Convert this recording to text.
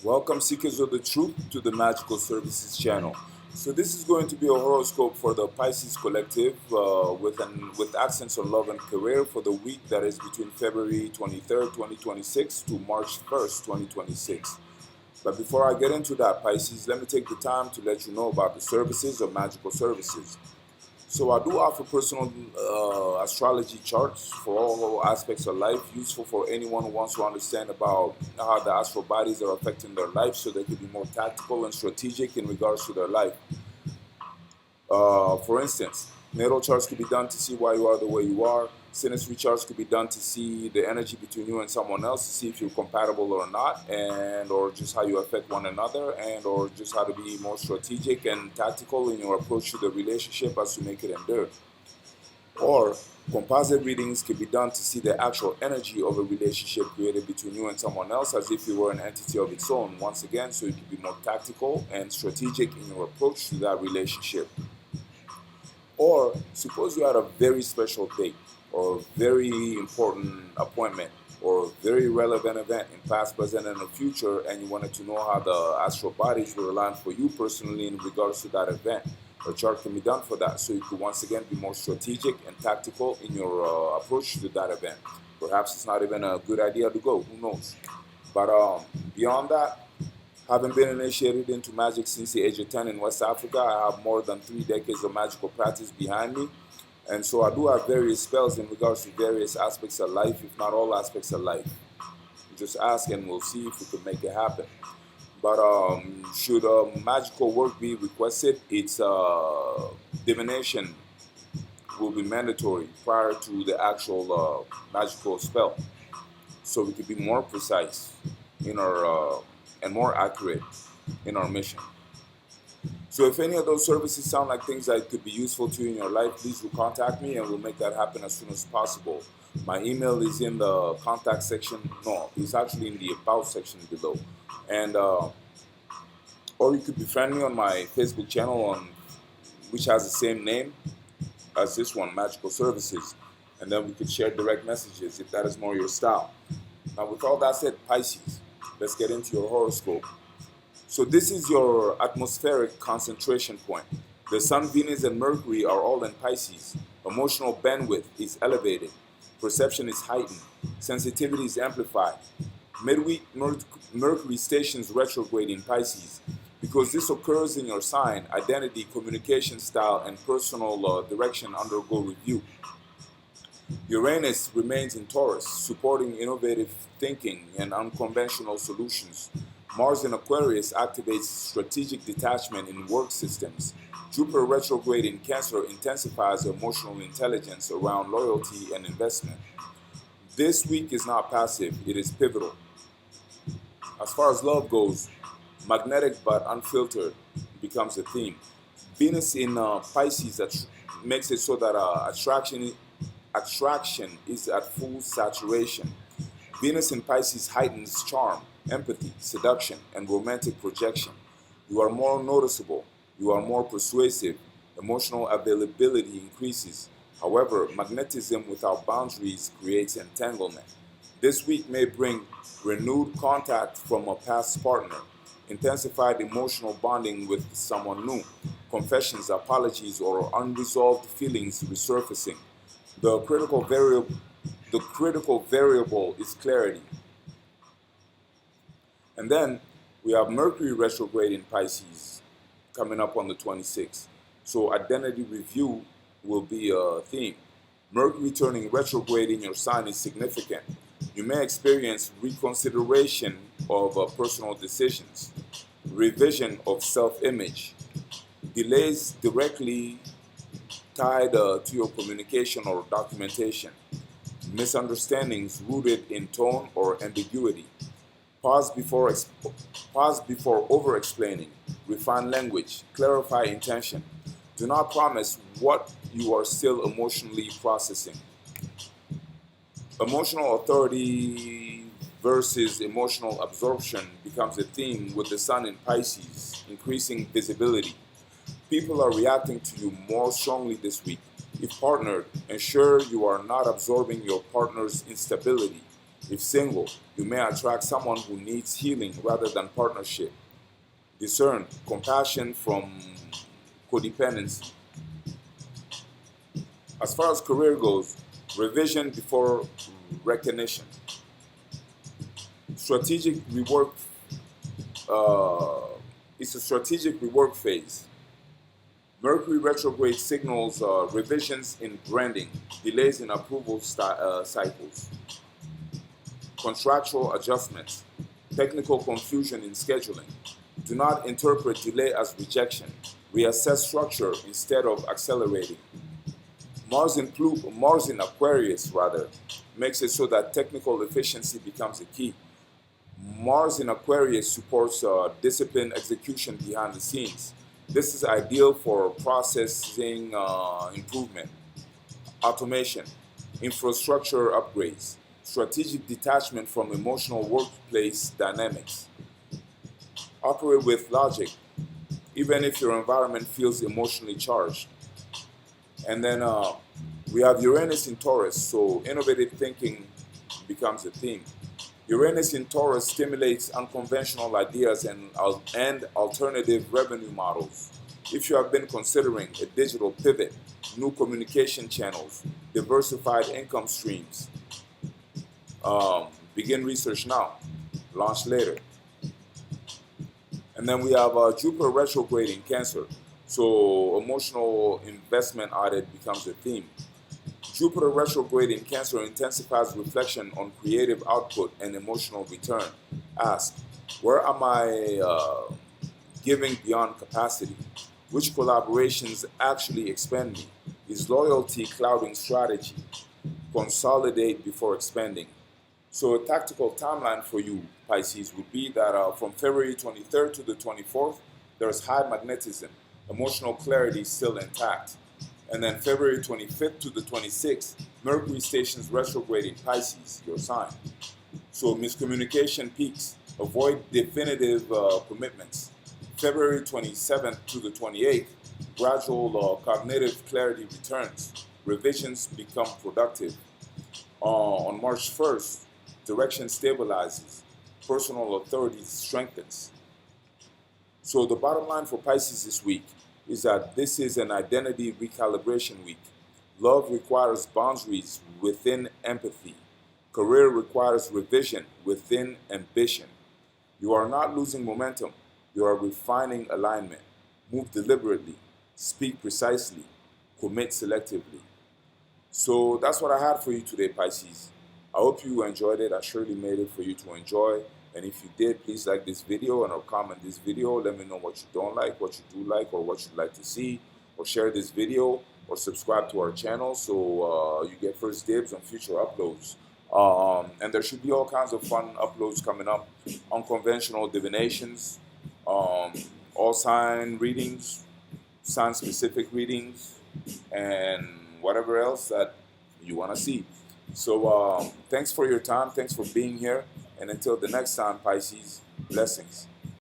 Welcome, seekers of the truth, to the Magical Services channel. So this is going to be a horoscope for the Pisces collective with accents on love and career for the week that is between February 23rd, 2026 to March 1st, 2026. But before I get into that, Pisces, let me take the time to let you know about the services of Magical Services. So I do offer personal astrology charts for all aspects of life, useful for anyone who wants to understand about how the astral bodies are affecting their life so they can be more tactical and strategic in regards to their life. For instance, natal charts could be done to see why you are the way you are. Synastry charts could be done to see the energy between you and someone else, to see if you're compatible or not, and or just how you affect one another, and or just how to be more strategic and tactical in your approach to the relationship as to make it endure. Or composite readings can be done to see the actual energy of a relationship created between you and someone else as if you were an entity of its own, once again, so you can be more tactical and strategic in your approach to that relationship. Or suppose you had a very special date or a very important appointment or a very relevant event in past, present, and the future, and you wanted to know how the astral bodies will align for you personally in regards to that event. A chart can be done for that, so you could once again be more strategic and tactical in your approach to that event. Perhaps it's not even a good idea to go, who knows? But beyond that, having been initiated into magic since the age of 10 in West Africa, I have more than 3 decades of magical practice behind me. And so I do have various spells in regards to various aspects of life, if not all aspects of life. Just ask and we'll see if we can make it happen. But should magical work be requested, it's divination will be mandatory prior to the actual magical spell. So we could be more precise in our and more accurate in our mission. So if any of those services sound like things that could be useful to you in your life, please do contact me and we'll make that happen as soon as possible. My email is in the contact section. No, it's actually in the about section below. And or you could befriend me on my Facebook channel which has the same name as this one, Magical Services. And then we could share direct messages if that is more your style. Now with all that said, Pisces, let's get into your horoscope. So this is your atmospheric concentration point. The Sun, Venus, and Mercury are all in Pisces. Emotional bandwidth is elevated. Perception is heightened. Sensitivity is amplified. Midweek, Mercury stations retrograde in Pisces. Because this occurs in your sign, identity, communication style, and personal direction undergo review. Uranus remains in Taurus, supporting innovative thinking and unconventional solutions. Mars in Aquarius activates strategic detachment in work systems. Jupiter retrograde in Cancer intensifies emotional intelligence around loyalty and investment. This week is not passive, it is pivotal. As far as love goes, magnetic but unfiltered becomes a theme. Venus in Pisces makes it so that attraction is at full saturation. Venus in Pisces heightens charm, empathy, seduction, and romantic projection. You are more noticeable. You are more persuasive. Emotional availability increases. However, magnetism without boundaries creates entanglement. This week may bring renewed contact from a past partner, intensified emotional bonding with someone new, confessions, apologies, or unresolved feelings resurfacing. The critical variable is clarity. And then we have Mercury retrograde in Pisces coming up on the 26th. So identity review will be a theme. Mercury turning retrograde in your sign is significant. You may experience reconsideration of personal decisions, revision of self-image, delays directly tied to your communication or documentation, misunderstandings rooted in tone or ambiguity. Pause before over-explaining. Refine language. Clarify intention. Do not promise what you are still emotionally processing. Emotional authority versus emotional absorption becomes a theme with the Sun in Pisces, increasing visibility. People are reacting to you more strongly this week. If partnered, ensure you are not absorbing your partner's instability. If single, you may attract someone who needs healing rather than partnership. Discern compassion from codependency. As far as career goes, revision before recognition. Strategic rework. It's a strategic rework phase. Mercury retrograde signals revisions in branding, delays in approval cycles, contractual adjustments, technical confusion in scheduling. Do not interpret delay as rejection. Reassess structure instead of accelerating. Mars in Aquarius, rather, makes it so that technical efficiency becomes a key. Mars in Aquarius supports disciplined execution behind the scenes. This is ideal for processing improvement, automation, infrastructure upgrades, strategic detachment from emotional workplace dynamics. Operate with logic, even if your environment feels emotionally charged. And then we have Uranus in Taurus, so innovative thinking becomes a theme. Uranus in Taurus stimulates unconventional ideas and alternative revenue models. If you have been considering a digital pivot, new communication channels, diversified income streams, begin research now, launch later. And then we have Jupiter retrograde in Cancer, so emotional investment audit becomes a theme. Jupiter retrograde in Cancer intensifies reflection on creative output and emotional return. Ask, where am I giving beyond capacity? Which collaborations actually expand me? Is loyalty clouding strategy? Consolidate before expanding. So a tactical timeline for you, Pisces, would be that from February 23rd to the 24th, there's high magnetism. Emotional clarity is still intact. And then February 25th to the 26th, Mercury stations retrograde in Pisces, your sign. So miscommunication peaks. Avoid definitive commitments. February 27th to the 28th, gradual cognitive clarity returns. Revisions become productive. On March 1st, direction stabilizes. Personal authority strengthens. So the bottom line for Pisces this week is that this is an identity recalibration week. Love requires boundaries within empathy. Career requires revision within ambition. You are not losing momentum. You are refining alignment. Move deliberately. Speak precisely. Commit selectively. So that's what I had for you today, Pisces. I hope you enjoyed it. I surely made it for you to enjoy. And if you did, please like this video and or comment this video. Let me know what you don't like, what you do like, or what you'd like to see. Or share this video or subscribe to our channel so you get first dibs on future uploads. And there should be all kinds of fun uploads coming up. Unconventional divinations, all sign readings, sign-specific readings, and whatever else that you want to see. So thanks for your time. Thanks for being here. And until the next time, Pisces, blessings.